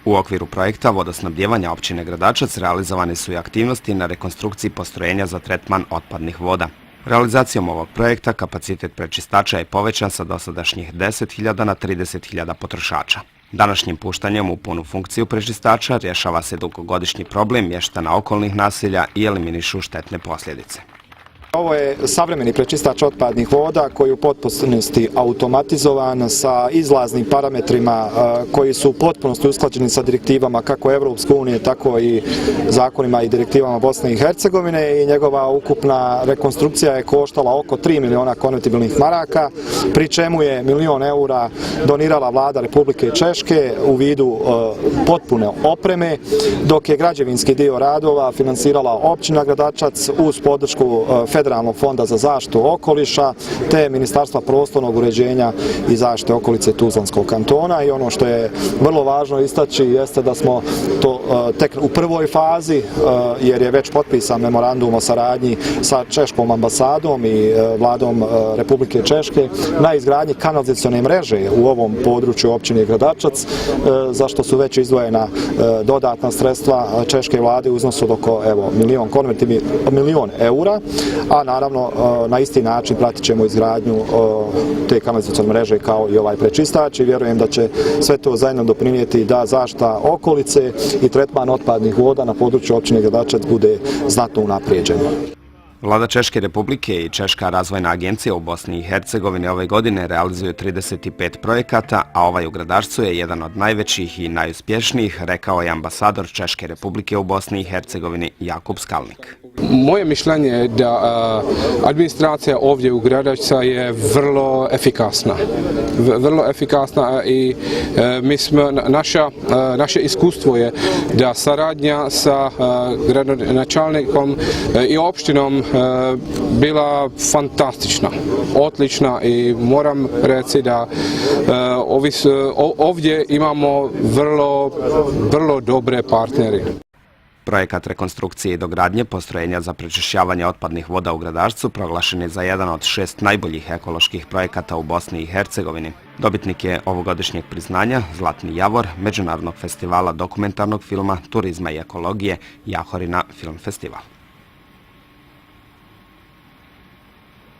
U okviru projekta vodosnabdijevanja općine Gradačac realizovane su i aktivnosti na rekonstrukciji postrojenja za tretman otpadnih voda. Realizacijom ovog projekta kapacitet prečistača je povećan sa dosadašnjih 10.000 na 30.000 potrošača. Današnjim puštanjem u punu funkciju prečistača rješava se dugogodišnji problem mještana okolnih naselja i eliminišu štetne posljedice. Ovo je savremeni prečistač otpadnih voda koji je u potpunosti automatizovan sa izlaznim parametrima koji su u potpunosti usklađeni sa direktivama kako Evropske unije, tako i zakonima i direktivama Bosne i Hercegovine i njegova ukupna rekonstrukcija je koštala oko 3 miliona konvertibilnih maraka, pri čemu je 1 milion eura donirala vlada Republike Češke u vidu potpune opreme, dok je građevinski dio radova finansirala općina Gradačac uz podršku Federalnog fonda za zaštitu okoliša te Ministarstva prostornog uređenja i zaštite okolice Tuzlanskog kantona. I ono što je vrlo važno istaći jeste da smo to tek u prvoj fazi, jer je već potpisan memorandum o saradnji sa Češkom ambasadom i vladom Republike Češke na izgradnji kanalizacione mreže u ovom području općine Gradačac, za što su već izdvojena dodatna sredstva češke vlade u iznosu od oko 1 milion eura, a naravno na isti način pratit ćemo izgradnju te kanalizacione mreže kao i ovaj prečistač i vjerujem da će sve to zajedno doprinijeti da zaštita okolice i tretman otpadnih voda na području općine Gradačac bude znatno unaprijeđen. Vlada Češke Republike i Češka razvojna agencija u Bosni i Hercegovini ove godine realizuju 35 projekata, a ovaj u Gradačcu je jedan od najvećih i najuspješnijih, rekao je ambasador Češke Republike u Bosni i Hercegovini Jakub Skalnik. Moje mišljenje je da administracija ovdje u Gradačca je vrlo efikasna i mi smo, naše iskustvo je da saradnja sa gradonačelnikom i opštinom bila fantastična, odlična i moram reći da ovdje imamo vrlo dobre partnere. Projekat rekonstrukcije i dogradnje postrojenja za prečišćavanje otpadnih voda u Gradačcu proglašen je za jedan od 6 najboljih ekoloških projekata u Bosni i Hercegovini. Dobitnik je ovogodišnjeg priznanja Zlatni Javor Međunarodnog festivala dokumentarnog filma, turizma i ekologije Jahorina film festival.